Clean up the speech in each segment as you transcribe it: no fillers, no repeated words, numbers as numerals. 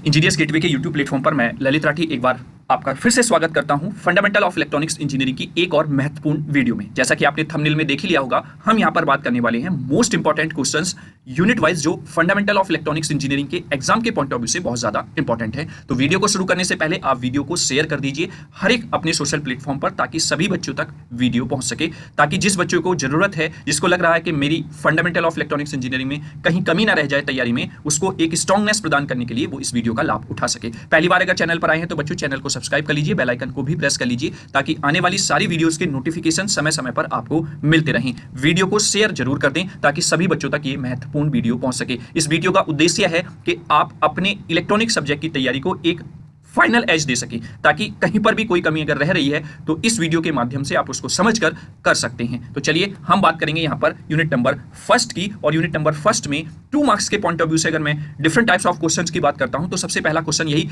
Engineers gateway के YouTube platform पर मैं ललित राठी एक बार आपका फिर से स्वागत करता हूं फंडामेंटल ऑफ इलेक्ट्रॉनिक्स इंजीनियरिंग की एक और महत्वपूर्ण वीडियो में। जैसा कि आपने थंबनेल में देख ही लिया होगा, हम यहां पर बात करने वाले हैं most important questions unit wise जो फंडामेंटल ऑफ इलेक्ट्रॉनिक्स इंजीनियरिंग के एग्जाम के पॉइंट ऑफ व्यू से बहुत ज्यादा इंपॉर्टेंट है। तो वीडियो को शुरू करने से पहले आप वीडियो को शेयर कर दीजिए हर एक अपने सोशल प्लेटफॉर्म पर, ताकि सभी बच्चों तक वीडियो पहुंच सके, ताकि जिस बच्चों को जरूरत है, जिसको लग रहा है कि मेरी फंडामेंटल ऑफ इलेक्ट्रॉनिक्स इंजीनियरिंग में कहीं कमी ना रह जाए तैयारी में, उसको एक स्ट्रांगनेस प्रदान करने के लिए वो इस वीडियो का लाभ उठा सके। पहली बार अगर चैनल पर आए हैं तो बच्चों चैनल को सब्सक्राइब कर लीजिए, बेल आइकन को भी प्रेस कर लीजिए, ताकि आने वाली सारी वीडियोस के नोटिफिकेशन समय समय पर आपको मिलते रहें। वीडियो को शेयर जरूर कर दें ताकि सभी बच्चों तक ये महत्वपूर्ण वीडियो पहुंच सके। इस वीडियो का उद्देश्य है कि आप अपने इलेक्ट्रॉनिक सब्जेक्ट की तैयारी को एक फाइनल एज दे सके, ताकि कहीं पर भी कोई कमी अगर रह रही है तो इस वीडियो के माध्यम से आप उसको समझकर कर सकते हैं। तो चलिए हम बात करेंगे यहां पर यूनिट नंबर फर्स्ट की, और यूनिट नंबर फर्स्ट में 2 मार्क्स के पॉइंट ऑफ व्यू से अगर मैं डिफरेंट टाइप्स ऑफ क्वेश्चंस की बात करता हूं तो सबसे पहला क्वेश्चन यही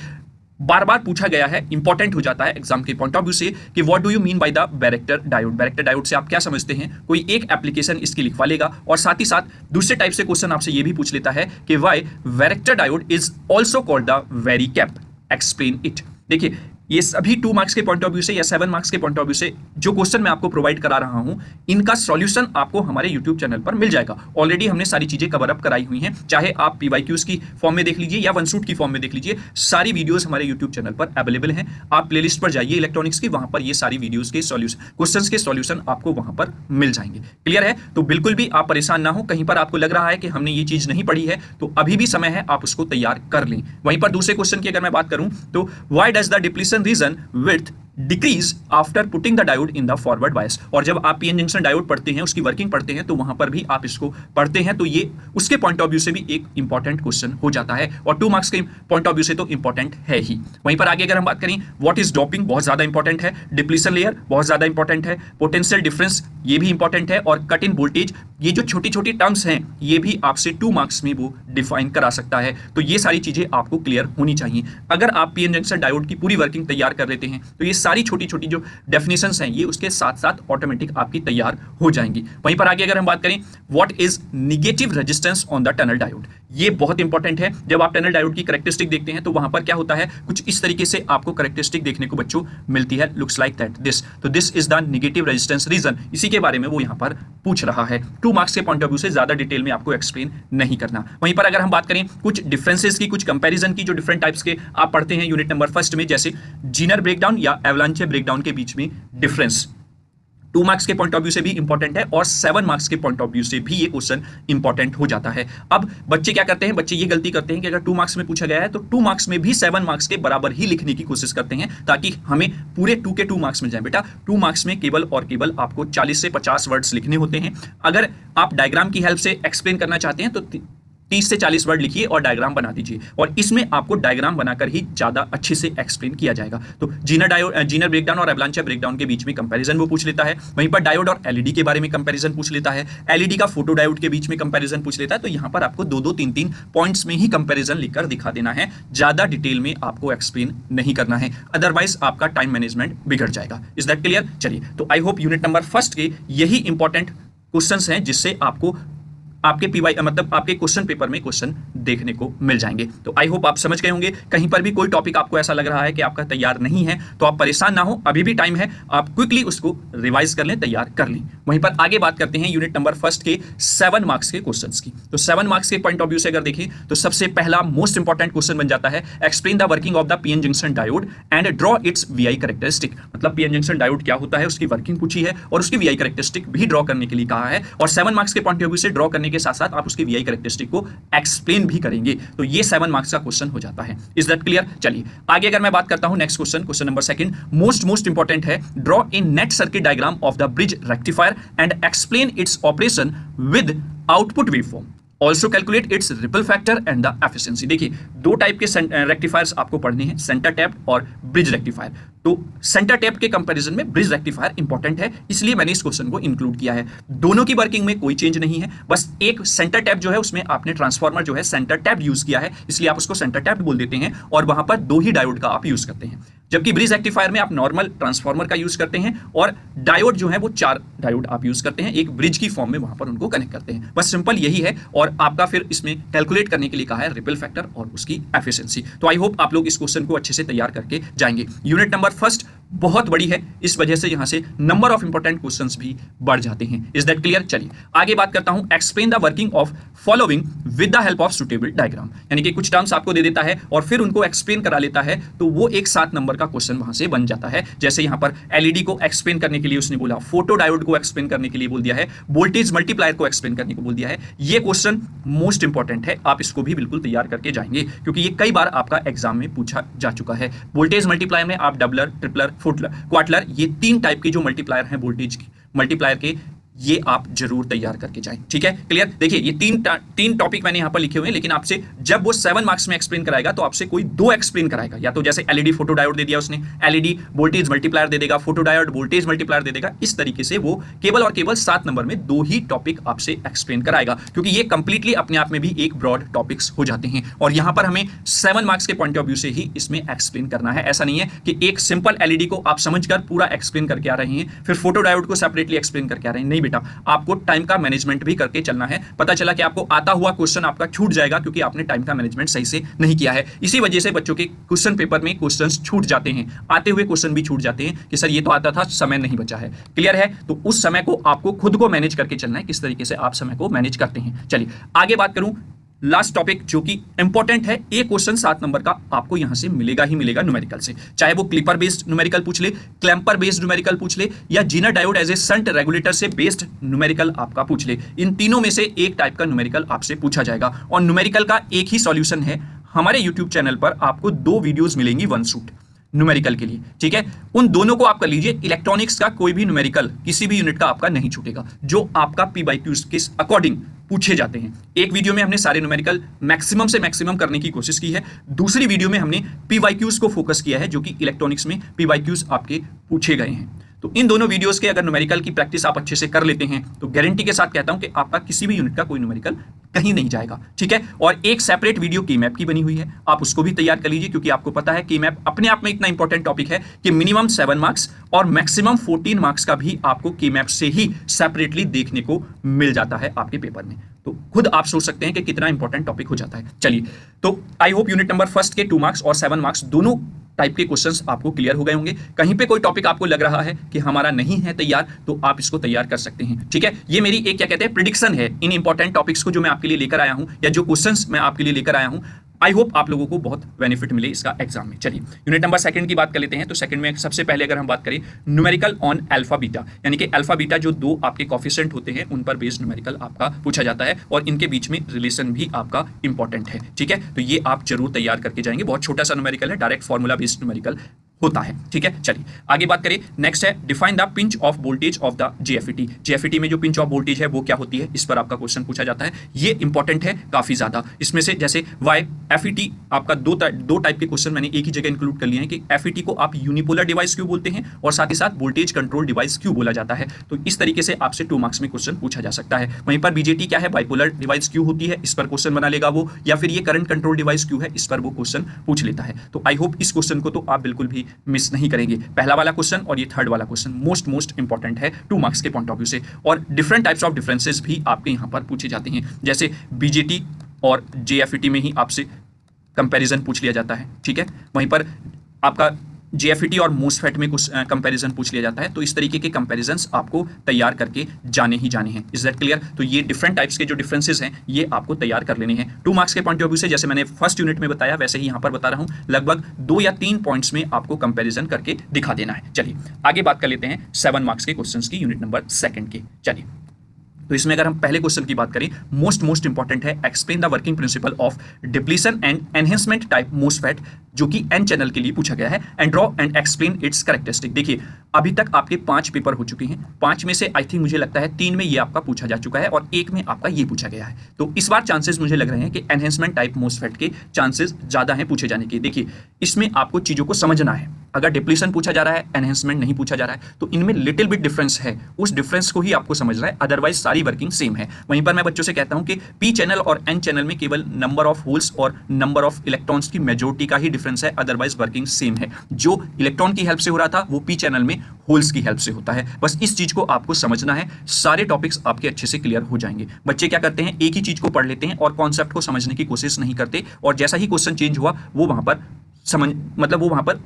बार बार पूछा गया है, इंपॉर्टेंट हो जाता है एग्जाम के पॉइंट ऑफ व्यू से कि what do you mean by the varactor diode. Varactor diode से आप क्या समझते हैं, कोई एक एप्लीकेशन इसकी लिखवा लेगा, और साथ ही साथ दूसरे टाइप से क्वेश्चन आपसे ये भी पूछ लेता है कि why varactor diode is also called the very cap, explain it. देखिए ये सभी 2 मार्क्स के पॉइंट ऑफ व्यू से या 7 मार्क्स के पॉइंट ऑफ व्यू से जो क्वेश्चन मैं आपको प्रोवाइड करा रहा हूं, इनका सॉल्यूशन आपको हमारे YouTube चैनल पर मिल जाएगा। ऑलरेडी हमने सारी चीजें कवर अप कराई हुई हैं, चाहे आप PYQs की फॉर्म में देख लीजिए या वन शूट की फॉर्म में देख लीजिए, सारी वीडियोस हमारे YouTube चैनल पर अवेलेबल हैं। आप प्लेलिस्ट पर जाइए इलेक्ट्रॉनिक्स की, वहां पर ये सारी वीडियोस के सॉल्यूशन, क्वेश्चंस के सॉल्यूशन आपको वहां पर मिल जाएंगे। क्लियर है? तो बिल्कुल भी आप परेशान ना हो, कहीं पर आपको लग रहा है कि हमने ये चीज नहीं पढ़ी है तो अभी भी समय है, आप उसको तैयार कर लें। वहीं पर दूसरे क्वेश्चन की अगर मैं बात करूं तो why does the depletion region decrease after putting the diode in the forward bias. और जब आप पीएन जंक्शन डायोड पढ़ते हैं, उसकी वर्किंग पढ़ते हैं, तो वहां पर भी आप इसको पढ़ते हैं, तो ये उसके पॉइंट ऑफ व्यू से भी एक इंपॉर्टेंट क्वेश्चन हो जाता है, और 2 मार्क्स के पॉइंट ऑफ व्यू से तो इंपॉर्टेंट है ही। वहीं पर आगे अगर हम बात करें, व्हाट इज डोपिंग, बहुत ज्यादा इंपॉर्टेंट है, डिप्लीशन लेयर बहुत ज्यादा इंपॉर्टेंट है, पोटेंशियल डिफरेंस ये भी इंपॉर्टेंट है, और कट इन वोल्टेज, ये जो छोटी छोटी टर्म्स हैं ये भी आपसे 2 मार्क्स में वो डिफाइन करा सकता है। तो ये सारी चीजें आपको क्लियर होनी चाहिए। अगर आप पीएन जंक्शन डायोड की पूरी वर्किंग तैयार कर लेते हैं तो ये सारी छोटी छोटी जो डेफिनेशंस हैं ये उसके साथ साथ ऑटोमेटिक आपकी तैयार हो जाएंगी। वहीं पर आगे अगर हम बात करें, what is negative resistance on the tunnel diode, ये बहुत इंपॉर्टेंट है। जब आप टनल डायोड की कैरेक्टरिस्टिक देखते हैं तो वहां पर क्या होता है, कुछ इस तरीके से आपको कैरेक्टरिस्टिक देखने को बच्चों मिलती है, लुक्स लाइक दैट दिस। तो this is the negative resistance region, इसी के बारे में वो यहां पर पूछ रहा है। 2 मार्क्स के पॉइंट ऑफ व्यू से ज्यादा डिटेल में आपको एक्सप्लेन नहीं करना। वहीं पर अगर हम बात करें कुछ डिफरेंसेस की, कुछ कंपैरिजन की, जो डिफरेंट टाइप्स के आप पढ़ते हैं यूनिट नंबर फर्स्ट में, जैसे जीनर ब्रेकडाउन या एवलांचे ब्रेकडाउन के बीच में डिफरेंस, 2 मार्क्स के पॉइंट ऑफ व्यू से भी इंपॉर्टेंट है, और 7 मार्क्स के पॉइंट ऑफ व्यू से भी ये क्वेश्चन इंपॉर्टेंट हो जाता है। अब बच्चे क्या करते हैं, बच्चे ये गलती करते हैं कि अगर 2 मार्क्स में पूछा गया है तो 2 मार्क्स में भी 7 मार्क्स के बराबर ही लिखने की कोशिश करते हैं, ताकि हमें पूरे 2 के 2 मार्क्स मिल जाए। बेटा 2 मार्क्स में केवल और केवल आपको 40 से 50 वर्ड्स लिखने होते हैं। अगर आप डायग्राम की हेल्प से एक्सप्लेन करना चाहते हैं तो 30 से 40 वर्ड लिखिए और डायग्राम बना दीजिए, और इसमें आपको डायग्राम बनाकर ही ज्यादा अच्छे से एक्सप्लेन किया जाएगा। तो जीनर ब्रेकडाउन और एवलांचे ब्रेकडाउन के बीच में कंपैरिजन वो पूछ लेता है, वहीं पर डायोड और एलईडी के बारे में कंपैरिजन पूछ लेता है, एलईडी का फोटो डायोड के बीच में कंपैरिजन पूछ लेता है। तो यहां पर आपको 2-2, 3-3 पॉइंट्स में ही कंपैरिजन लिखकर दिखा देना है, ज्यादा डिटेल में आपको एक्सप्लेन नहीं करना है, अदरवाइज आपका टाइम मैनेजमेंट बिगड़ जाएगा। Is that clear? चलिए, तो I hope unit number first के यही इंपॉर्टेंट क्वेश्चंस हैं जिससे आपको आपके पीवाई मतलब आपके क्वेश्चन पेपर में क्वेश्चन देखने को मिल जाएंगे। तो आई होप आप समझ गए होंगे। कहीं पर भी कोई टॉपिक आपको ऐसा लग रहा है कि आपका तैयार नहीं है तो आप परेशान ना हो, अभी भी टाइम है, आप क्विकली उसको रिवाइज कर लें, तैयार कर लें। वहीं पर आगे बात करते हैं यूनिट नंबर फर्स्ट के 7 मार्क्स के क्वेश्चंस की। तो 7 मार्क्स के पॉइंट ऑफ व्यू से अगर देखें तो सबसे पहला मोस्ट इंपॉर्टेंट क्वेश्चन बन जाता है, explain the working of the PN junction diode and draw it's VI characteristic. मतलब पीएन जंक्शन डायोड क्या होता है, उसकी वर्किंग पूछी है और उसकी वीआई कैरेक्टरिस्टिक भी ड्रॉ करने के लिए कहा है, और 7 मार्क्स के पॉइंट ऑफ व्यू से ड्रॉ करने के साथ साथ आप उसकी वीआई कैरेक्टरिस्टिक को एक्सप्लेन भी करेंगे। तो ये 7 मार्क्स का क्वेश्चन हो जाता है। Is that clear? चलिए आगे अगर मैं बात करता हूं, next question number second, most important है, draw a net circuit diagram of the bridge rectifier and explain its operation with output waveform, also calculate its ripple factor and the efficiency. देखिए 2 type के rectifiers आपको पढ़ने हैं, centre tap और bridge rectifier. तो centre tap के comparison में bridge rectifier important है, इसलिए मैंने इस क्वेश्चन को इंक्लूड किया है। दोनों की वर्किंग में कोई चेंज नहीं है, बस एक सेंटर टैप जो है उसमें आपने ट्रांसफार्मर जो है सेंटर टैप यूज किया है, इसलिए आप उसको सेंटर टैप बोल देते हैं, और वहां पर 2 ही डायोड का आप यूज करते हैं। जबकि ब्रिज रेक्टिफायर में आप नॉर्मल ट्रांसफार्मर का यूज करते हैं और डायोड जो है वो 4 डायोड आप यूज करते हैं, एक ब्रिज की फॉर्म में वहां पर उनको कनेक्ट करते हैं। बस सिंपल यही है। और आपका फिर इसमें कैलकुलेट करने के लिए कहा है रिपल फैक्टर और उसकी एफिशिएंसी। तो आई होप आप लोग इस क्वेश्चन को अच्छे से तैयार करके जाएंगे। यूनिट नंबर फर्स्ट बहुत बड़ी है, इस वजह से यहां से नंबर ऑफ इंपॉर्टेंट क्वेश्चंस भी बढ़ जाते हैं। Is that clear? चलिए आगे बात करता हूं। Explain the working of following with the help of suitable diagram, यानी कि कुछ टर्म्स आपको दे देता है और फिर उनको एक्सप्लेन करा लेता है, तो वो एक 7 नंबर का क्वेश्चन वहां से बन जाता है। जैसे यहां पर एलईडी को एक्सप्लेन करने के लिए उसने बोला, फोटो डायोड को एक्सप्लेन करने के लिए बोल दिया है, वोल्टेज मल्टीप्लायर को एक्सप्लेन करने को बोल दिया है। ये क्वेश्चन मोस्ट इंपॉर्टेंट है, आप इसको भी बिल्कुल तैयार करके जाएंगे क्योंकि ये कई बार आपका एग्जाम में पूछा जा चुका है। वोल्टेज मल्टीप्लायर में आप डबलर, ट्रिपलर, फुटलर, क्वार्टलर, ये 3 टाइप के जो मल्टीप्लायर हैं वोल्टेज की मल्टीप्लायर के, ये आप जरूर तैयार करके जाएं। ठीक है, क्लियर? देखिए ये तीन टॉपिक मैंने यहां पर लिखे हुए हैं, लेकिन आपसे जब वो 7 मार्क्स में एक्सप्लेन कराएगा तो आपसे कोई 2 एक्सप्लेन कराएगा। या तो जैसे एलईडी फोटो डायोड दे दिया उसने, एलईडी वोल्टेज मल्टीप्लायर दे देगा, फोटो डायोड वोल्टेज मल्टीप्लायर दे देगा। इस तरीके से वो केवल और केवल 7 नंबर में 2 ही टॉपिक आपसे एक्सप्लेन कराएगा, क्योंकि ये कंप्लीटली अपने आप में भी एक ब्रॉड टॉपिक्स हो जाते हैं। और यहां पर हमें 7 मार्क्स के पॉइंट ऑफ व्यू से ही इसमें एक्सप्लेन करना है। ऐसा नहीं है कि एक सिंपल एलईडी को आप समझकर पूरा एक्सप्लेन करके आ रहे हैं, फिर फोटो डायोड को सेपरेटली एक्सप्लेन करके आ रहे हैं। नहीं बेटा, आपको टाइम का मैनेजमेंट भी करके चलना है। पता चला कि आपको आता हुआ क्वेश्चन आपका छूट जाएगा क्योंकि आपने टाइम का मैनेजमेंट सही से नहीं किया है। इसी वजह से बच्चों के क्वेश्चन पेपर में क्वेश्चंस छूट जाते हैं, आते हुए क्वेश्चन भी छूट जाते हैं कि सर ये तो आता था, समय नहीं बचा है। क्लियर है? तो उस समय को आपको खुद को मैनेज करके चलना है, किस तरीके से आप समय को मैनेज करते हैं। चलिए आगे बात करूं, लास्ट टॉपिक जो कि इंपॉर्टेंट है। एक क्वेश्चन 7 नंबर का आपको यहां से मिलेगा ही मिलेगा न्यूमेरिकल से, चाहे वो क्लिपर बेस्ड न्यूमेरिकल पूछ ले, क्लैंपर बेस्ड न्यूमेरिकल पूछ ले, या zener diode as a shunt regulator से बेस्ड न्यूमेरिकल आपका पूछ ले। इन तीनों में से एक टाइप का न्यूमेरिकल आपसे पूछा जाएगा। और न्यूमेरिकल का एक ही सॉल्यूशन है, हमारे यूट्यूब चैनल पर आपको 2 वीडियोज मिलेंगी वन शूट न्यूमेरिकल के लिए। ठीक है, उन दोनों को आप कर लीजिए। इलेक्ट्रॉनिक्स का कोई भी न्यूमेरिकल किसी भी यूनिट का आपका नहीं छूटेगा, जो आपका P/Q के अकॉर्डिंग पूछे जाते हैं। एक वीडियो में हमने सारे न्यूमेरिकल मैक्सिमम से मैक्सिमम करने की कोशिश की है, दूसरी वीडियो में हमने P/Qs को फोकस किया है, जो कि इलेक्ट्रॉनिक्स में P/Qs आपके पूछे गए हैं। तो इन दोनों वीडियोस के अगर न्यूमेरिकल की प्रैक्टिस आप अच्छे से कर लेते हैं तो गारंटी के साथ कहता हूं कि आपका किसी भी यूनिट का कोई न्यूमेरिकल कहीं नहीं जाएगा। ठीक है, और एक सेपरेट वीडियो की मैप की बनी हुई है, आप उसको भी तैयार कर लीजिए, क्योंकि आपको पता है कि मैप अपने आप में इतना इंपॉर्टेंट टॉपिक है कि मिनिमम 7 मार्क्स और मैक्सिमम 14 मार्क्स का भी आपको की मैप से ही सेपरेटली देखने को मिल जाता है आपके पेपर में। तो खुद आप सोच सकते हैं कि कितना इंपॉर्टेंट टॉपिक हो जाता है। चलिए, तो I hope unit number first के 2 मार्क्स और 7 मार्क्स दोनों टाइप के क्वेश्चंस आपको क्लियर हो गए होंगे। कहीं पे कोई टॉपिक आपको लग रहा है कि हमारा नहीं है तैयार, तो आप इसको तैयार कर सकते हैं। ठीक है, ये मेरी एक क्या कहते हैं प्रिडिक्शन है इन इंपॉर्टेंट टॉपिक्स को जो मैं आपके लिए लेकर आया हूं, या जो क्वेश्चंस मैं आपके लिए लेकर आया हूं। आई होप आप लोगों को बहुत बेनिफिट मिले इसका एग्जाम में। चलिए यूनिट नंबर 2 की बात कर लेते हैं। तो सेकंड में सबसे पहले अगर हम बात करें न्यूमेरिकल ऑन अल्फा बीटा, यानी कि अल्फा बीटा जो 2 आपके कोफिशिएंट होते हैं उन पर बेस्ड न्यूमेरिकल आपका पूछा जाता है, और इनके बीच में रिलेशन भी आपका इंपॉर्टेंट है। ठीक है, तो ये आप जरूर तैयार करके जाएंगे। बहुत छोटा सा न्यूमेरिकल है, डायरेक्ट फॉर्मूला बेस्ड न्यूमेरिकल होता है। ठीक है, चलिए आगे बात करें। नेक्स्ट है define the pinch of voltage of the JFET. JFET में जो पिंच ऑफ वोल्टेज है वो क्या होती है, इस पर आपका क्वेश्चन पूछा जाता है। ये इंपॉर्टेंट है काफी ज्यादा। इसमें से जैसे वाई एफईटी आपका दो टाइप के क्वेश्चन मैंने एक ही जगह इंक्लूड कर लिए हैं कि एफईटी को आप यूनिपोलर डिवाइस क्यों बोलते हैं और साथ ही साथ वोल्टेज कंट्रोल डिवाइस क्यों बोला जाता है। तो इस तरीके से आपसे 2 मार्क्स में क्वेश्चन पूछा जा सकता है। वहीं पर बीजेटी क्या है, बाइपोलर डिवाइस क्यों होती है, इस पर क्वेश्चन बना लेगा वो, या फिर ये करंट कंट्रोल डिवाइस क्यों है, इस पर वो क्वेश्चन पूछ लेता है। तो आई होप इस क्वेश्चन को तो आप बिल्कुल भी मिस नहीं करेंगे। पहला वाला क्वेश्चन और ये थर्ड वाला क्वेश्चन मोस्ट इंपॉर्टेंट है 2 मार्क्स के पॉइंट ऑफ व्यू से। और डिफरेंट टाइप्स ऑफ डिफरेंसेस भी आपके यहां पर पूछे जाते हैं, जैसे बीजेटी और जेएफईटी में ही आपसे कंपैरिजन पूछ लिया जाता है। ठीक है, वहीं पर आपका जेएफईटी और मोसफेट में कुछ कंपैरिजन पूछ लिया जाता है। तो इस तरीके के कंपैरिजंस आपको तैयार करके जाने ही जाने हैं। Is that clear? तो ये डिफरेंट टाइप्स के जो डिफरेंसेस हैं ये आपको तैयार कर लेने हैं 2 मार्क्स के पॉइंट ऑफ व्यू से। जैसे मैंने फर्स्ट यूनिट में बताया वैसे ही यहां पर बता रहा हूं, लगभग 2 या 3 पॉइंट्स में आपको कंपैरिजन करके दिखा देना है। चलिए आगे बात कर लेते हैं 7 मार्क्स के क्वेश्चंस की यूनिट नंबर 2 के। चलिए, तो इसमें अगर हम पहले क्वेश्चन की बात करें, मोस्ट इंपॉर्टेंट है explain the working principle of depletion and enhancement type MOSFET, जो कि एन चैनल के लिए पूछा गया है, and draw and explain it's characteristic. देखिए अभी तक आपके 5 पेपर हो चुके हैं, 5 में से आई थिंक मुझे लगता है 3 में ये आपका पूछा जा चुका है और 1 में आपका ये पूछा गया है। तो इस बार चांसेस मुझे लग रहे हैं कि एनहेंसमेंट टाइप मोसफेट के चांसेस ज्यादा हैं पूछे जाने के। देखिए इसमें आपको चीजों को समझना है। अगर डिप्लीशन पूछा जा रहा है, एनहेंसमेंट नहीं पूछा जा रहा है, तो इनमें लिटिल बिट डिफरेंस है, उस डिफरेंस को ही आपको समझना है, अदरवाइज सारी वर्किंग सेम है। वहीं पर मैं बच्चों से कहता हूं कि पी चैनल और एन चैनल में केवल नंबर ऑफ होल्स और नंबर ऑफ इलेक्ट्रॉन्स की मेजोरिटी का ही डिफरेंस है, अदरवाइज वर्किंग सेम है। जो इलेक्ट्रॉन की हेल्प से हो रहा था वो पी चैनल में होल्स की हेल्प से होता है। बस इस चीज को आपको समझना है, सारे टॉपिक्स आपके अच्छे से क्लियर हो जाएंगे। बच्चे क्या करते हैं, एक ही चीज को पढ़ लेते हैं और कॉन्सेप्ट को समझने की कोशिश नहीं करते, और जैसा ही क्वेश्चन चेंज हुआ वो वहां पर वो वहां पर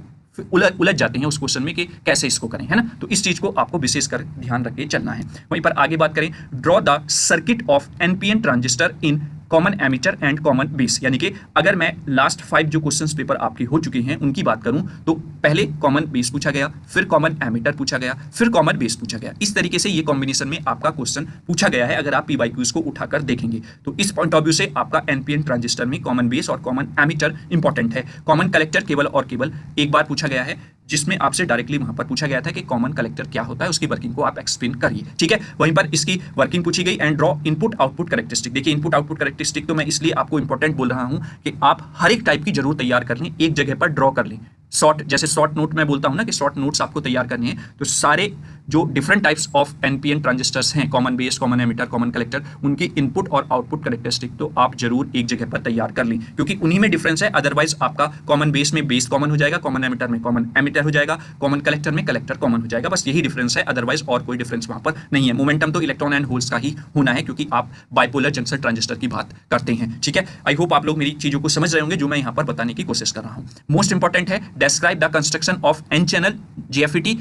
उलझ जाते हैं उस क्वेश्चन में कि कैसे इसको करें, है ना। तो इस चीज को आपको विशेषकर ध्यान रख के चलना है। वहीं पर आगे बात करें, draw the circuit of NPN transistor in common ammeter and common base. यानी कि अगर मैं लास्ट 5 जो क्वेश्चंस पेपर आपकी हो चुके हैं उनकी बात करूं तो पहले कॉमन बेस पूछा गया, फिर कॉमन एमीटर पूछा गया, फिर कॉमन बेस पूछा गया। इस तरीके से ये कॉम्बिनेशन में आपका क्वेश्चन पूछा गया है अगर आप पीवाईक्यूज को उठाकर देखेंगे तो। इस पॉइंट ऑफ व्यू से आपका एनपीएन ट्रांजिस्टर में कॉमन बेस और कॉमन एमीटर इंपॉर्टेंट है। कॉमन कलेक्टर केवल और केवल एक बार पूछा गया है, जिसमें आपसे डायरेक्टली वहां पर पूछा गया था कि कॉमन कलेक्टर क्या होता है, उसकी वर्किंग को आप एक्सप्लेन करिए, ठीक है। वहीं पर इसकी वर्किंग पूछी गई and draw input output characteristic. देखिए इनपुट आउटपुट कैरेक्टरिस्टिक तो मैं इसलिए आपको इंपॉर्टेंट बोल रहा हूं कि आप हर एक टाइप की जरूर तैयार कर लें, एक जगह पर ड्रॉ कर लें। शॉर्ट, जैसे शॉर्ट नोट मैं बोलता हूं ना कि शॉर्ट नोट्स आपको तैयार करने हैं, तो सारे जो different types of NPN transistors हैं, common base, common emitter, common collector, उनकी इनपुट और आउटपुट कैरेक्टरिस्टिक तो आप जरूर एक जगह पर तैयार कर लें, क्योंकि उन्हीं में डिफरेंस है। अदरवाइज आपका कॉमन बेस में बेस कॉमन हो जाएगा, कॉमन एमिटर में कॉमन एमिटर हो जाएगा, कॉमन कलेक्टर में कलेक्टर कॉमन हो जाएगा। बस यही डिफरेंस है, अदरवाइज और कोई डिफरेंस वहां पर नहीं है। मोमेंटम तो इलेक्ट्रॉन एंड होल्स का ही होना है, क्योंकि आप बाइपोलर जंक्शन ट्रांजिस्टर की बात करते हैं, ठीक है। आई होप आप लोग मेरी चीजों को समझ रहे होंगे जो मैं यहाँ पर बताने की कोशिश कर रहा हूँ। मोस्ट इंपॉर्टेंट है, describe the construction of n channel GFET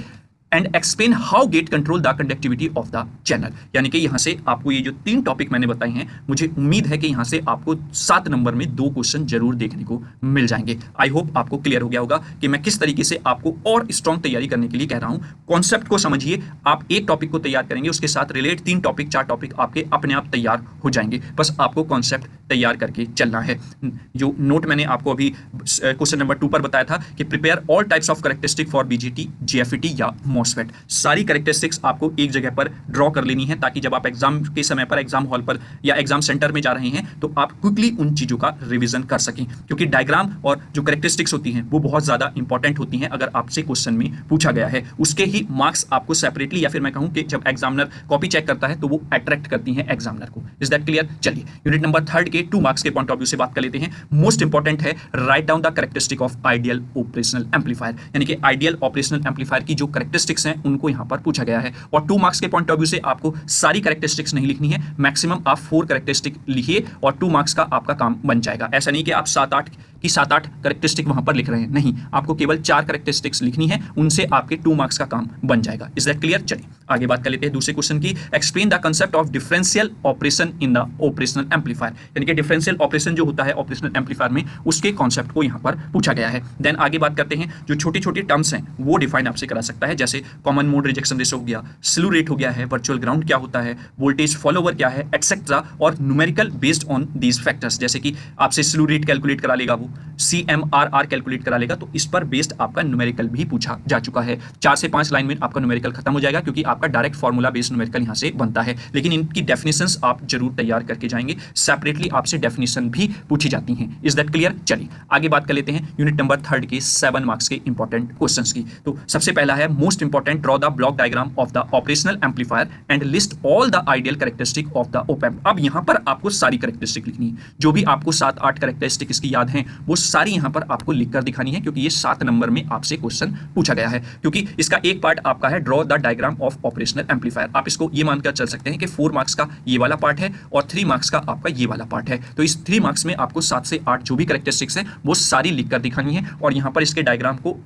and explain how gate control the conductivity of the channel. यानी कि यहां से आपको ये जो 3 टॉपिक मैंने बताए हैं, मुझे उम्मीद है कि यहां से आपको 7 नंबर में 2 क्वेश्चन जरूर देखने को मिल जाएंगे। आई होप आपको क्लियर हो गया होगा कि मैं किस तरीके से आपको और स्ट्रॉन्ग तैयारी करने के लिए कह रहा हूं। कॉन्सेप्ट को समझिए, आप एक टॉपिक को तैयार करेंगे, उसके साथ रिलेट 3 टॉपिक 4 टॉपिक आपके अपने आप तैयार हो जाएंगे। बस आपको कॉन्सेप्ट तैयार करके चलना है। जो नोट मैंने आपको अभी क्वेश्चन नंबर 2 पर बताया था कि prepare all types of characteristic for BJT, JFET या मॉसफेट। सारी कैरेक्टरिस्टिक्स आपको एक जगह पर ड्रॉ कर लेनी है, ताकि जब आप एग्जाम के समय पर एग्जाम हॉल पर या एग्जाम सेंटर में जा रहे हैं तो आप क्विकली उन चीजों का रिवीजन कर सकें। क्योंकि डायग्राम और जो कैरेक्टरिस्टिक्स होती हैं वो बहुत ज्यादा इंपॉर्टेंट होती हैं। अगर आपसे क्वेश्चन में पूछा गया है, उसके ही मार्क्स आपको सेपरेटली, या फिर मैं कहूं कि जब एग्जामिनर कॉपी चेक करता है तो वो अट्रैक्ट करती हैं एग्जामिनर को। Is that clear? चलिए यूनिट नंबर 3 के 2 मार्क्स के पॉइंट ऑफ व्यू से बात कर लेते हैं। मोस्ट इंपॉर्टेंट है, write down the characteristic of ideal operational amplifier. यानी कि आइडियल ऑपरेशनल एम्पलीफायर की जो कैरेक्टरिस्टिक्स हैं उनको यहां पर पूछा गया है। और 2 मार्क्स के पॉइंट ऑफ व्यू से आपको सारी कैरेक्टरिस्टिक्स नहीं लिखनी है, मैक्सिमम आप 4 कैरेक्टरिस्टिक लिखिए और 2 मार्क्स का आपका काम बन जाएगा। ऐसा नहीं कि आप 7-8 कैरेक्टरिस्टिक वहां पर लिख रहे हैं, नहीं, आपको केवल 4 कैरेक्टरिस्टिक्स लिखनी है, उनसे आपके 2 मार्क्स का काम बन जाएगा। Is that clear? चलिए आगे बात कर लेते हैं दूसरे क्वेश्चन की। Explain the concept of differential operation in the operational amplifier. यानी कि डिफरेंशियल ऑपरेशन जो होता है ऑपरेशनल एम्पलीफायर में, उसके कॉन्सेप्ट को यहां पर पूछा गया है। देन आगे बात करते हैं, जो छोटी छोटी टर्म्स हैं वो डिफाइन आपसे करा सकता है, जैसे कॉमन मोड रिजेक्शन रेशो हो गया, स्लू रेट हो गया है, वर्चुअल ग्राउंड क्या होता है, वोल्टेज फॉलोवर क्या है, एक्सेट्रा, और numerical based on these factors. जैसे कि आपसे स्लू रेट कैलकुलेट करा लेगा, वो CMRR कैलकुलेट करा लेगा, तो इस पर बेस्ड आपका न्यूमेरिकल भी पूछा जा चुका है। 4 से 5 लाइन में आपका न्यूमेरिकल खत्म हो जाएगा, क्योंकि आपका डायरेक्ट फॉर्मूला बेस्ड न्यूमेरिकल यहां से बनता है। लेकिन इनकी डेफिनेशंस आप जरूर तैयार करके जाएंगे, सेपरेटली आपसे डेफिनेशन भी पूछी जाती हैं। Is that clear? चलिए आगे बात कर लेते हैं यूनिट नंबर 3 के 7 मार्क्स के इंपॉर्टेंट क्वेश्चंस की। तो सबसे पहला है, most important, draw the block diagram of the operational amplifier and list all the ideal characteristic of the op amp. अब यहां पर आपको सारी कैरेक्टरिस्टिक लिखनी है, जो भी आपको 7-8 कैरेक्टरिस्टिक इसकी याद हैं वो सारी यहां पर आपको लिखकर दिखानी है, क्योंकि ये 7 नंबर में आपसे क्वेश्चन पूछा गया है। क्योंकि इसका एक पार्ट आपका है draw the diagram of operational amplifier. आप इसको ये मानकर चल सकते हैं कि 4 मार्क्स का ये वाला पार्ट है और 3 मार्क्स का आपका ये वाला पार्ट है। तो इस 3 मार्क्स में आपको 7 से 8 जो भी कैरेक्टरिस्टिक्स है वो सारी लिखकर दिखानी है, और यहां पर इसके डायग्राम को,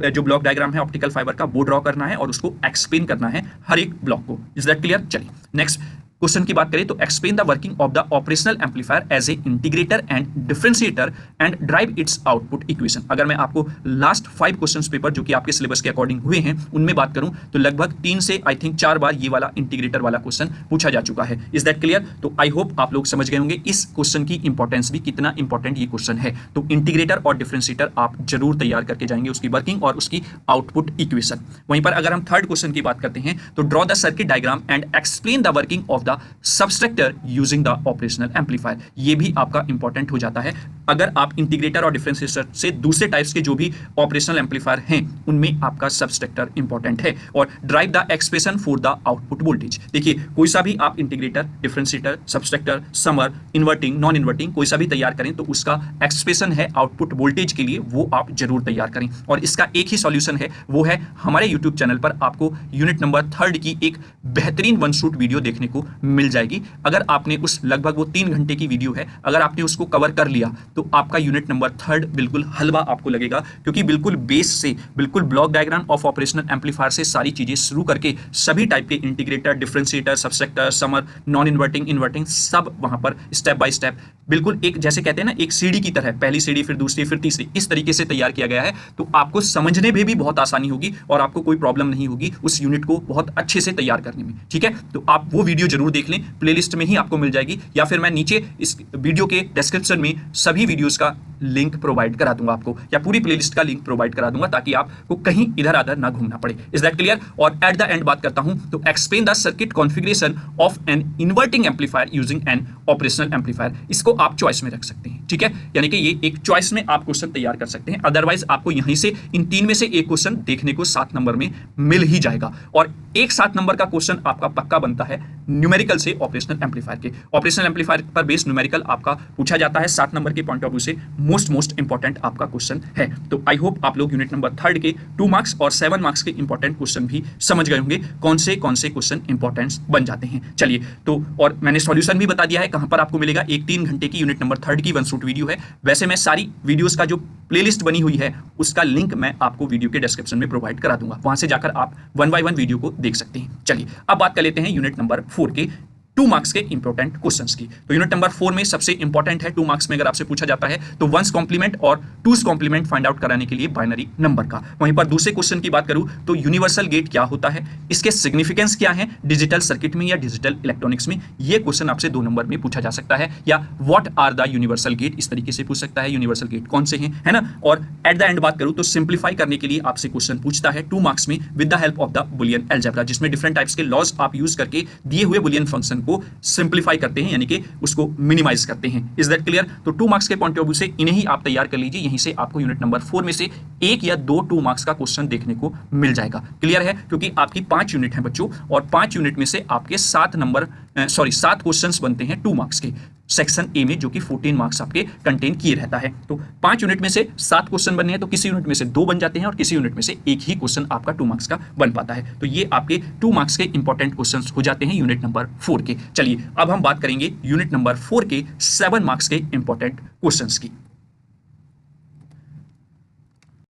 जो ब्लॉक डायग्राम है ऑप्टिकल फाइबर का, वो ड्रॉ करना है और उसको एक्सप्लेन करना है हर एक ब्लॉक को। Is that clear? चलिए नेक्स्ट क्वेश्चन की बात करें तो, explain the working of the operational amplifier as a integrator and differentiator and drive its output equation. अगर मैं आपको लास्ट 5 क्वेश्चंस पेपर जो कि आपके सिलेबस के अकॉर्डिंग हुए हैं उनमें बात करूं तो लगभग 3 से आई थिंक 4 बार ये वाला इंटीग्रेटर वाला क्वेश्चन पूछा जा चुका है। Is that clear? तो आई होप आप लोग समझ गए होंगे इस क्वेश्चन की इंपॉर्टेंस भी, कितना इंपॉर्टेंट ये क्वेश्चन है। तो इंटीग्रेटर और डिफरेंशिएटर आप जरूर तैयार करके जाएंगे, उसकी वर्किंग और उसकी आउटपुट इक्वेशन। वहीं पर अगर हम 3rd क्वेश्चन की बात करते हैं तो, draw the circuit diagram and explain the working of the subtractor using the operational amplifier. ये भी आपका इंपॉर्टेंट हो जाता है अगर आप इंटीग्रेटर और डिफरेंशिएटर से दूसरे टाइप्स के जो भी ऑपरेशनल एम्पलीफायर हैं उनमें आपका सबट्रैक्टर इंपॉर्टेंट है। और drive the expression for the output voltage. देखिए कोई सा भी आप integrator, differentiator, subtractor, summer, inverting, non inverting कोई सा भी तैयार करें तो उसका एक्सप्रेशन है आउटपुट वोल्टेज के लिए, वो आप जरूर तैयार करें। और इसका एक ही सॉल्यूशन है, वो है हमारे यूट्यूब चैनल पर आपको यूनिट नंबर 3 की एक बेहतरीन वन शूट वीडियो देखने को मिल जाएगी। अगर आपने उस लगभग वो 3 घंटे की वीडियो है, अगर आपने उसको कवर कर लिया तो आपका यूनिट नंबर 3 बिल्कुल हलवा आपको लगेगा, क्योंकि बिल्कुल बेस से, बिल्कुल block diagram of operational amplifier से सारी चीजें शुरू करके सभी टाइप के integrator, differentiator, subtractor, summer, non inverting, inverting सब वहां पर स्टेप बाय स्टेप बिल्कुल एक जैसे कहते हैं ना एक सीढ़ी की तरह, पहली सीढ़ी फिर दूसरी फिर तीसरी, इस तरीके से तैयार किया गया है। तो आपको समझने में भी बहुत आसानी होगी और आपको कोई प्रॉब्लम नहीं होगी उस यूनिट को बहुत अच्छे से तैयार करने में। ठीक है, तो आप वो वीडियो जरूर देख लें, प्लेलिस्ट में ही आपको मिल जाएगी, या फिर मैं नीचे इस वीडियो के डिस्क्रिप्शन में सभी वीडियोस का लिंक प्रोवाइड करा दूंगा आपको, या पूरी प्लेलिस्ट का लिंक प्रोवाइड करा दूंगा ताकि आपको कहीं इधर उधर ना घूमना पड़े। Is that clear? और एट द एंड बात करता हूं तो explain the circuit configuration of an inverting amplifier using an operational amplifier. इसको आप चॉइस में रख सकते हैं। ठीक है, यानी कि ये एक चॉइस में आप क्वेश्चन तैयार कर सकते हैं, अदरवाइज आपको यहीं से इन 3 में से एक क्वेश्चन देखने को 7 नंबर में मिल ही जाएगा। और एक 7 नंबर का क्वेश्चन आपका पक्का बनता है न्यूमेरिकल से ऑपरेशनल एम्पलीफायर के। ऑपरेशनल एम्पलीफायर पर बेस्ड न्यूमेरिकल आपका पूछा जाता है 7 नंबर के पॉइंट ऑफ व्यू से, मोस्ट इंपॉर्टेंट आपका क्वेश्चन है। तो आई होप आप लोग यूनिट नंबर 3 के 2 मार्क्स और 7 मार्क्स के इंपॉर्टेंट क्वेश्चन भी समझ गए होंगे, कौन से क्वेश्चन इंपॉर्टेंट बन जाते हैं। चलिए, तो और मैंने सॉल्यूशन भी बता दिया है कहां पर आपको मिलेगा। एक 3 घंटे की यूनिट नंबर 3 की वन शूट वीडियो है। वैसे मैं सारी वीडियोस का जो प्लेलिस्ट बनी हुई है उसका लिंक मैं आपको वीडियो के डिस्क्रिप्शन में प्रोवाइड करा दूंगा, वहां से जाकर आप 1 बाय 1 वीडियो को देख सकते हैं। चलिए अब बात कर लेते हैं यूनिट नंबर 4 के 2 मार्क्स के इंपॉर्टेंट क्वेश्चंस की। तो यूनिट नंबर 4 में सबसे इंपॉर्टेंट है 2 मार्क्स में अगर आपसे पूछा जाता है तो 1s कॉम्प्लीमेंट और 2s कॉम्प्लीमेंट फाइंड आउट कराने के लिए बाइनरी नंबर का। वहीं पर दूसरे क्वेश्चन की बात करूं तो यूनिवर्सल गेट क्या होता है, इसके सिग्निफिकेंस क्या है डिजिटल सर्किट में या डिजिटल इलेक्ट्रॉनिक्स में, यह क्वेश्चन आपसे 2 नंबर में पूछा जा सकता है। या what are the universal gate, इस तरीके से पूछ सकता है, यूनिवर्सल गेट कौन से हैं, है ना। और एट द एंड बात करूं तो सिंप्लीफाई करने के लिए आपसे क्वेश्चन पूछता है 2 मार्क्स में with the help of the Boolean algebra, जिसमें डिफरेंट टाइप्स के लॉज आप यूज करके दिए हुए बुलियन फंक्शन को सिंप्लीफाई करते हैं, यानी कि उसको मिनिमाइज करते हैं। Is that clear? तो 2 मार्क्स के पॉइंट ऑफ व्यू से इन्हें ही आप तैयार कर लीजिए, यहीं से आपको यूनिट नंबर 4 में से 1 या 2 मार्क्स का क्वेश्चन देखने को मिल जाएगा। क्लियर है? क्योंकि आपकी 5 यूनिट है बच्चों, और 5 यूनिट में से आपके 7 क्वेश्चंस बनते हैं 2 मार्क्स के सेक्शन ए में, जो कि 14 मार्क्स आपके कंटेन किए रहता है। तो 5 यूनिट में से 7 क्वेश्चन बनने हैं, तो किसी यूनिट में से 2 बन जाते हैं और किसी यूनिट में से 1 ही क्वेश्चन आपका 2 मार्क्स का बन पाता है। तो ये आपके 2 मार्क्स के इंपॉर्टेंट क्वेश्चन हो जाते हैं यूनिट नंबर 4 के। चलिए अब हम बात करेंगे यूनिट नंबर 4 के 7 मार्क्स के इंपॉर्टेंट क्वेश्चन की।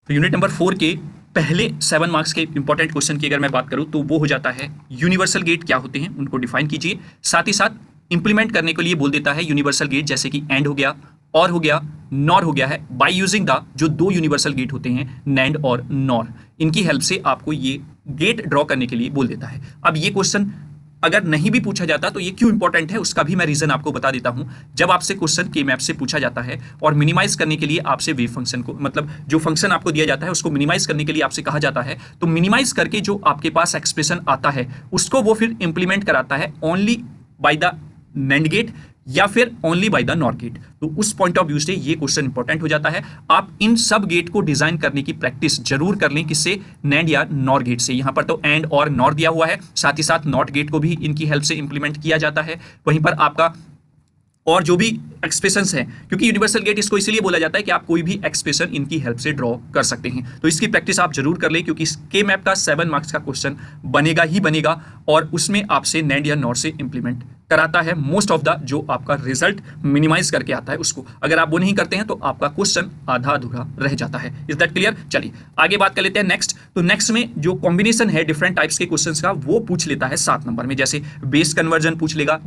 तो यूनिट नंबर 4 के पहले 7 मार्क्स के इंपॉर्टेंट क्वेश्चन की अगर मैं बात करूं तो वो हो जाता है यूनिवर्सल गेट क्या होते हैं, उनको डिफाइन कीजिए। साथ ही साथ इंप्लीमेंट करने के लिए बोल देता है यूनिवर्सल गेट, जैसे कि एंड हो गया, और हो गया, नॉर हो गया है, बाय यूजिंग द जो 2 यूनिवर्सल गेट होते हैं नैंड और नॉर, इनकी हेल्प से आपको ये गेट ड्रॉ करने के लिए बोल देता है। अब ये क्वेश्चन अगर नहीं भी पूछा जाता तो ये क्यों इंपॉर्टेंट है उसका भी मैं रीजन आपको बता देता हूं। जब आपसे क्वेश्चन के मैप से पूछा जाता है और मिनिमाइज करने के लिए आपसे वेव फंक्शन को, मतलब जो फंक्शन आपको दिया जाता है उसको मिनिमाइज करने के लिए आपसे कहा जाता है, तो मिनिमाइज करके जो आपके पास एक्सप्रेशन आता है उसको वो फिर इंप्लीमेंट कराता है only by the NAND gate या फिर only by the NOR gate. तो उस पॉइंट ऑफ व्यू से ये क्वेश्चन इंपॉर्टेंट हो जाता है। आप इन सब गेट को डिजाइन करने की प्रैक्टिस जरूर कर लें, किससे, नैंड या नॉर गेट से। यहां पर तो एंड और नॉर दिया हुआ है, साथ ही साथ नॉट गेट को भी इनकी हेल्प से इंप्लीमेंट किया जाता है। वहीं पर आपका और जो भी एक्सप्रेशंस हैं, क्योंकि यूनिवर्सल गेट इसको इसलिए बोला जाता है कि आप कोई भी एक्सप्रेशन इनकी हेल्प से ड्रॉ कर सकते हैं। तो इसकी प्रैक्टिस आप जरूर कर लें, क्योंकि इस के मैप का 7 मार्क्स का क्वेश्चन बनेगा ही बनेगा, और उसमें आपसे नैंड या नॉट से इंप्लीमेंट कराता है मोस्ट ऑफ द जो आपका रिजल्ट मिनिमाइज करके आता है उसको। अगर आप वो नहीं करते हैं तो आपका क्वेश्चन आधा अधूरा रह जाता है। Is that clear? चलिए आगे बात कर लेते हैं नेक्स्ट। तो नेक्स्ट में जो कॉम्बिनेशन है डिफरेंट टाइप्स के क्वेश्चंस का वो पूछ लेता है 7 नंबर में। जैसे बेस कन्वर्जन पूछ लेगा,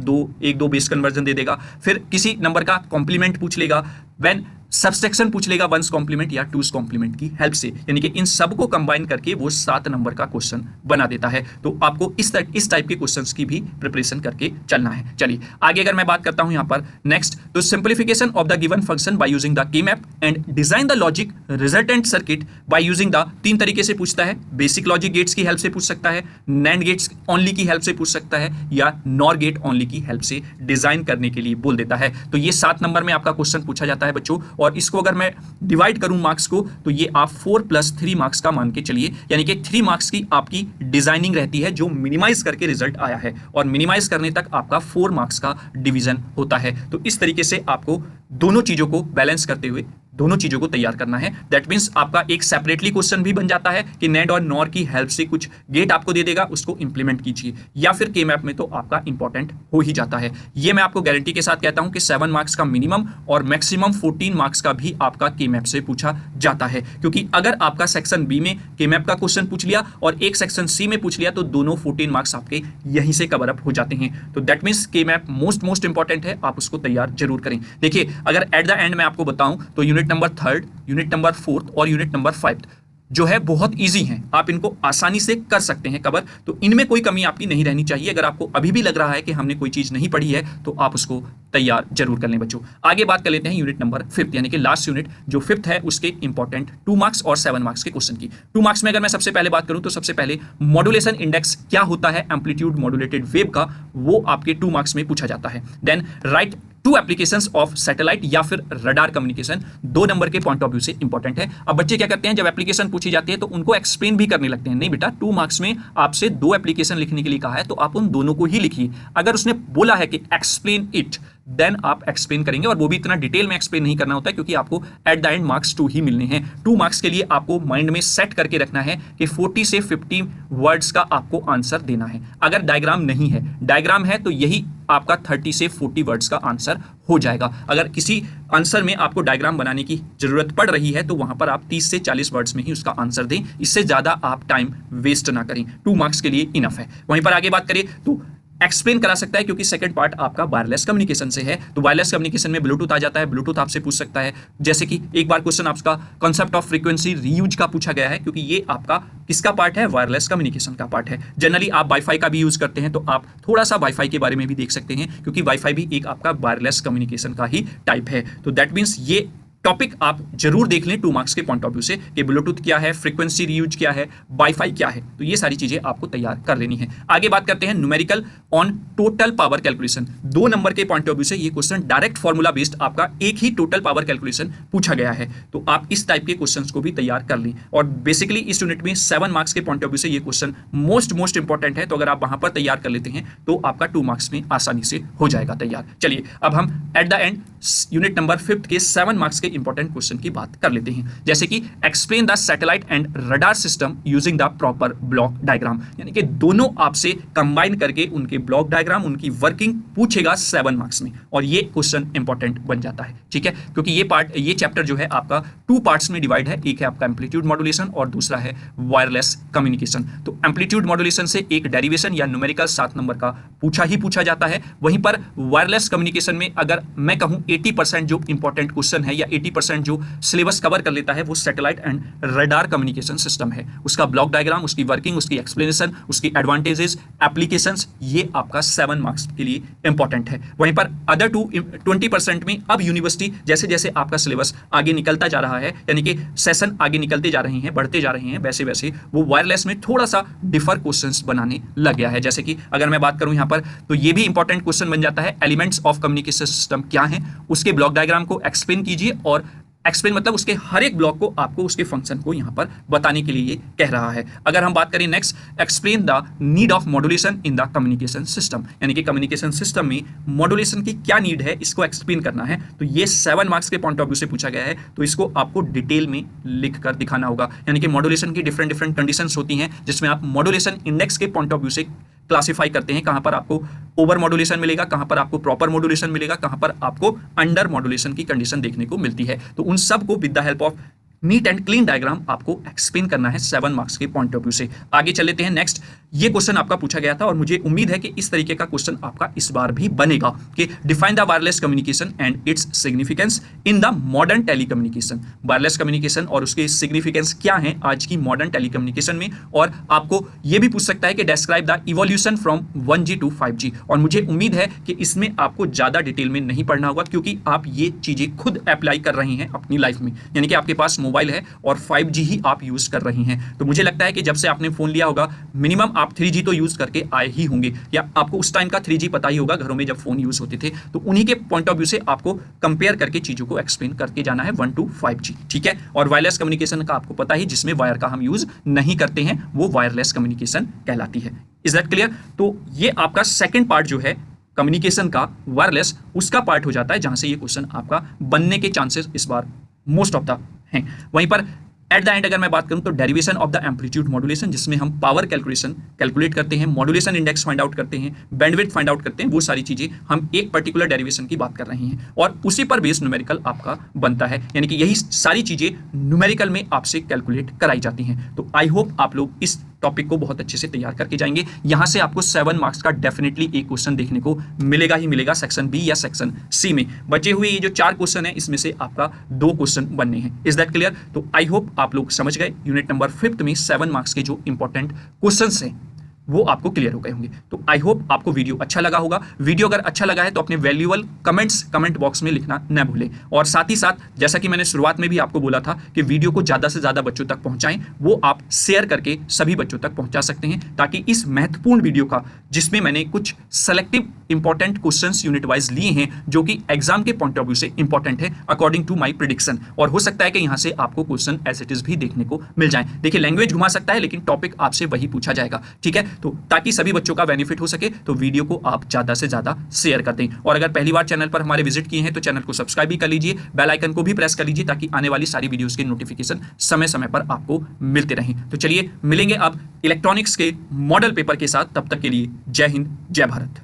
1-2 बेस कन्वर्जन दे देगा, फिर किसी नंबर का कॉम्प्लीमेंट पूछ लेगा, व्हेन सब्सट्रैक्शन पूछ लेगा वंस कॉम्प्लीमेंट या टूस कॉम्प्लीमेंट की हेल्प से, यानी कि इन सबको कंबाइन करके वो 7 नंबर का क्वेश्चन बना देता है। तो आपको इस टाइप के क्वेश्चंस की भी प्रिपरेशन करके चलना है। चलिए आगे अगर मैं बात करता हूं यहां पर नेक्स्ट, तो simplification of the given function by using the K map and design the logic resultant circuit by using the, 3 तरीके से पूछता है। बेसिक लॉजिक गेट्स की हेल्प से पूछ सकता है, नैंड गेट्स ओनली की हेल्प से पूछ सकता है, या नॉर गेट ओनली की हेल्प से डिजाइन करने के लिए बोल देता है। तो ये 7 नंबर में आपका क्वेश्चन पूछा जाता है बच्चों, और इसको अगर मैं डिवाइड करूं मार्क्स को, तो ये आप 4 + 3 मार्क्स का मान के चलिए, यानी कि 3 मार्क्स की आपकी डिजाइनिंग रहती है जो मिनिमाइज करके रिजल्ट आया है, और मिनिमाइज करने तक आपका 4 मार्क्स का डिवीजन होता है। तो इस तरीके से आपको दोनों चीजों को बैलेंस करते हुए दोनों चीजों को तैयार करना है। दैट मींस आपका एक सेपरेटली क्वेश्चन भी बन जाता है कि नेड और नॉर की हेल्प से कुछ गेट आपको दे देगा, उसको इंप्लीमेंट कीजिए, या फिर के मैप में तो आपका इंपॉर्टेंट हो ही जाता है। ये मैं आपको गारंटी के साथ कहता हूं कि 7 मार्क्स का मिनिमम और मैक्सिमम 14 मार्क्स का भी आपका के मैप से पूछा जाता है, क्योंकि अगर आपका सेक्शन बी में के मैप का क्वेश्चन पूछ लिया और एक सेक्शन सी में पूछ लिया तो दोनों 14 मार्क्स आपके यहीं से कवर अप हो जाते हैं। तो दैट मींस के मैप मोस्ट इंपॉर्टेंट है, आप उसको तैयार जरूर करें। देखिए अगर एट द एंड मैं आपको बताऊं तो यूनिट नंबर 3, यूनिट नंबर 4 और यूनिट नंबर 5 जो है बहुत इजी हैं, आप इनको आसानी से कर सकते हैं कवर। तो इनमें कोई कमी आपकी नहीं रहनी चाहिए। अगर आपको अभी भी लग रहा है कि हमने कोई चीज नहीं पढ़ी है तो आप उसको तैयार जरूर कर लें बच्चों। आगे बात कर लेते हैं यूनिट नंबर 5 यानी कि लास्ट यूनिट जो 5th है उसके इंपॉर्टेंट 2 मार्क्स और 7 मार्क्स के क्वेश्चन की। 2 मार्क्स में अगर मैं सबसे पहले बात करूं तो सबसे पहले मॉड्यूलेशन इंडेक्स क्या होता है एम्पलीट्यूड मॉड्यूलेटेड वेव का, वो आपके 2 मार्क्स में पूछा जाता है। Then write 2 applications of satellite या फिर रडार कम्युनिकेशन, 2 नंबर के पॉइंट ऑफ व्यू से इंपॉर्टेंट है। अब बच्चे क्या करते हैं, जब एप्लीकेशन पूछी जाती है तो उनको एक्सप्लेन भी करने लगते हैं। नहीं बेटा, 2 मार्क्स में आपसे 2 एप्लीकेशन लिखने के लिए कहा है तो आप उन दोनों को ही लिखिए। अगर उसने बोला है कि एक्सप्लेन इट, देन आप एक्सप्लेन करेंगे, और वो भी इतना डिटेल में एक्सप्लेन नहीं करना होता है क्योंकि आपको एट द एंड मार्क्स 2 ही मिलने हैं। 2 मार्क्स के लिए आपको माइंड में सेट करके रखना है कि 40 से 50 वर्ड्स का आपको आंसर देना है। अगर डायग्राम नहीं है, डायग्राम है तो यही आपका 30 से 40 वर्ड्स का आंसर हो जाएगा। अगर किसी आंसर में आपको डायग्राम बनाने की जरूरत पड़ रही है तो वहां पर आप 30 से 40 वर्ड्स में ही उसका आंसर दें, इससे ज्यादा आप टाइम वेस्ट ना करें। 2 मार्क्स के लिए इनफ है। वहीं पर आगे बात करें तो एक्सप्लेन करा सकता है क्योंकि सेकंड पार्ट आपका वायरलेस कम्युनिकेशन से है, तो वायरलेस कम्युनिकेशन में ब्लूटूथ आ जाता है, ब्लूटूथ आपसे पूछ सकता है। जैसे कि एक बार क्वेश्चन आपका कॉन्सेप्ट ऑफ फ्रीक्वेंसी रीयूज का पूछा गया है, क्योंकि ये आपका किसका पार्ट है, वायरलेस कम्युनिकेशन का पार्ट है। जनरली आप वाईफाई का भी यूज करते हैं तो आप थोड़ा सा वाईफाई के बारे में भी देख सकते हैं, क्योंकि वाईफाई भी एक आपका वायरलेस कम्युनिकेशन का ही टाइप है। तो दैट मीन्स ये टॉपिक आप जरूर देख लें 2 मार्क्स के पॉइंट ऑफ व्यू से कि ब्लूटूथ क्या है, फ्रीक्वेंसी रीयूज क्या है, वाईफाई क्या है। तो ये सारी चीजें आपको तैयार कर लेनी है। आगे बात करते हैं numerical on total power calculation. 2 number के पॉइंट ऑफ व्यू से ये क्वेश्चन डायरेक्ट फॉर्मूला बेस्ड आपका एक ही टोटल पावर कैलकुलेशन पूछा गया है, तो आप इस टाइप के क्वेश्चंस को भी तैयार कर लें। और बेसिकली इस यूनिट में 7 मार्क्स के पॉइंट ऑफ व्यू से ये क्वेश्चन मोस्ट इंपॉर्टेंट है, तो अगर आप वहां पर तैयार कर लेते हैं तो आपका 2 मार्क्स में आसानी से हो जाएगा तैयार। चलिए अब हम eight the and unit number 5 के 7 मार्क्स के इंपॉर्टेंट क्वेश्चन की बात कर लेते हैं। जैसे कि explain the satellite and radar system using the proper block diagram, यानी कि दोनों आपसे कंबाइन करके उनके ब्लॉक डायग्राम, उनकी वर्किंग पूछेगा 7 मार्क्स में, और ये क्वेश्चन इंपॉर्टेंट बन जाता है। ठीक है, क्योंकि ये चैप्टर जो है आपका 2 पार्ट्स में डिवाइड है। एक है आपका एम्पलीट्यूड मॉड्यूलेशन और दूसरा है वायरलेस कम्युनिकेशन। तो एम्पलीट्यूड मॉड्यूलेशन से एक डेरिवेशन या न्यूमेरिकल 7 नंबर का पूछा जाता है। वहीं पर वायरलेस कम्युनिकेशन में अगर मैं कहूं 80% जो इंपॉर्टेंट क्वेश्चन है या 80% जो सिलेबस कवर कर लेता है वो satellite and radar communication system है। उसका ब्लॉक डायग्राम, उसकी वर्किंग, उसकी एक्सप्लेनेशन, उसकी एडवांटेजेस, एप्लीकेशंस, ये आपका 7 मार्क्स के लिए इंपॉर्टेंट है। वहीं पर अदर 20% में अब यूनिवर्सिटी जैसे जैसे आपका सिलेबस आगे निकलता जा रहा है, यानी कि सेशन आगे निकलते जा रहे हैं, बढ़ते जा रहे हैं, वैसे वैसे वो वायरलेस में थोड़ा सा डिफर क्वेश्चंस बनाने लग गया है। जैसे कि अगर मैं बात करूं यहां पर तो ये भी इंपॉर्टेंट क्वेश्चन बन जाता है, एलिमेंट्स ऑफ कम्युनिकेशन सिस्टम क्या है, उसके ब्लॉक डायग्राम को एक्सप्लेन कीजिए। और एक्सप्लेन मतलब उसके हर एक ब्लॉक को आपको उसके फंक्शन को यहां पर बताने के लिए ये कह रहा है। अगर हम बात करें next, explain the need of modulation in the communication system, यानी कि कम्युनिकेशन सिस्टम में मॉड्यूलेशन की क्या नीड है, इसको एक्सप्लेन करना है। तो ये 7 मार्क्स के पॉइंट ऑफ व्यू से पूछा गया है, तो इसको आपको डिटेल में लिख कर दिखाना होगा। यानी कि मॉड्यूलेशन की डिफरेंट कंडीशंस होती हैं जिसमें आप मॉड्यूलेशन इंडेक्स के पॉइंट ऑफ व्यू से क्लासिफाई करते हैं, कहां पर आपको ओवर मॉड्यूलेशन मिलेगा, कहां पर आपको प्रॉपर मॉड्यूलेशन मिलेगा, कहां पर आपको अंडर मॉड्यूलेशन की कंडीशन देखने को मिलती है। तो उन सब को with the help of neat and clean diagram आपको एक्सप्लेन करना है 7 मार्क्स के पॉइंट ऑफ व्यू से। आगे चल लेते हैं नेक्स्ट। ये क्वेश्चन आपका पूछा गया था और मुझे उम्मीद है कि इस तरीके का क्वेश्चन आपका इस बार भी बनेगा कि define the wireless communication and its significance in the modern telecommunication. Wireless communication और उसके सिग्निफिकेंस क्या है आज की मॉडर्न टेलीकम्युनिकेशन में। और आपको ये भी पूछ सकता है कि describe the evolution from 1G to 5G। और मुझे उम्मीद है कि इसमें आपको ज्यादा डिटेल में नहीं पढ़ना होगा क्योंकि आप ये चीजें खुद अप्लाई कर रही हैं अपनी लाइफ में, यानी कि आपके पास मोबाइल है और 5G ही आप यूज कर रही हैं। तो मुझे लगता है कि जब से आपने फोन लिया होगा मिनिमम आप 3G तो यूज करके आए ही होंगे, या आपको उस टाइम का 3G पता ही होगा घरों में जब फोन यूज होते थे। तो उन्हीं के पॉइंट ऑफ व्यू से आपको कंपेयर करके चीजों को एक्सप्लेन करके जाना है 1 to 5G, ठीक है। और वायरलेस कम्युनिकेशन का आपको पता ही, जिसमें वायर का हम यूज नहीं करते हैं वो वायरलेस कम्युनिकेशन कहलाती है। Is that clear? तो ये आपका सेकेंड पार्ट जो है कम्युनिकेशन का वायरलेस, उसका पार्ट हो जाता है जहां से ये क्वेश्चन आपका बनने के चांसेस इस बार मोस्ट ऑफ द हैं। वहीं पर एट द एंड अगर मैं बात करूं तो derivation of the amplitude modulation, जिसमें हम पावर कैलकुलेट करते हैं, मॉड्यूलेशन इंडेक्स फाइंड आउट करते हैं, बैंडविड्थ फाइंड आउट करते हैं, वो सारी चीजें हम एक पर्टिकुलर डेरिवेशन की बात कर रहे हैं और उसी पर बेस्ड न्यूमेरिकल आपका बनता है, यानी कि यही सारी चीजें न्यूमेरिकल में आपसे कैलकुलेट कराई जाती हैं। तो आई होप आप लोग इस टॉपिक को बहुत अच्छे से तैयार करके जाएंगे। यहां से आपको 7 मार्क्स का डेफिनेटली एक क्वेश्चन देखने को मिलेगा ही मिलेगा, सेक्शन बी या सेक्शन सी में। बचे हुए ये जो 4 क्वेश्चन है इसमें से आपका 2 क्वेश्चन बनने हैं। Is that clear? तो आई होप आप लोग समझ गए यूनिट नंबर 5 में 7 मार्क्स के जो इंपॉर्टेंट क्वेश्चंस हैं वो आपको क्लियर हो गए होंगे। तो आई होप आपको वीडियो अच्छा लगा होगा। वीडियो अगर अच्छा लगा है तो अपने वैल्यूएबल कमेंट्स कमेंट बॉक्स में लिखना न भूलें। और साथ ही साथ जैसा कि मैंने शुरुआत में भी आपको बोला था कि वीडियो को ज़्यादा से ज़्यादा बच्चों तक पहुंचाएं, वो आप शेयर करके सभी बच्चों तक पहुंचा सकते हैं, ताकि इस महत्वपूर्ण वीडियो का, जिसमें मैंने कुछ selective important questions unit wise लिए हैं जो कि एग्जाम के पॉइंट ऑफ व्यू से इंपॉर्टेंट है अकॉर्डिंग टू माई प्रिडिक्शन, और हो सकता है कि यहाँ से आपको क्वेश्चन एज इट इज भी देखने को मिल जाए। देखिए लैंग्वेज घुमा सकता है लेकिन टॉपिक आपसे वही पूछा जाएगा, ठीक है। तो ताकि सभी बच्चों का बेनिफिट हो सके तो वीडियो को आप ज्यादा से ज्यादा शेयर कर दें। और अगर पहली बार चैनल पर हमारे विजिट किए हैं तो चैनल को सब्सक्राइब भी कर लीजिए, बेल आइकन को भी प्रेस कर लीजिए ताकि आने वाली सारी वीडियोस के नोटिफिकेशन समय समय पर आपको मिलते रहें। तो चलिए मिलेंगे अब इलेक्ट्रॉनिक्स के मॉडल पेपर के साथ, तब तक के लिए जय हिंद जय भारत।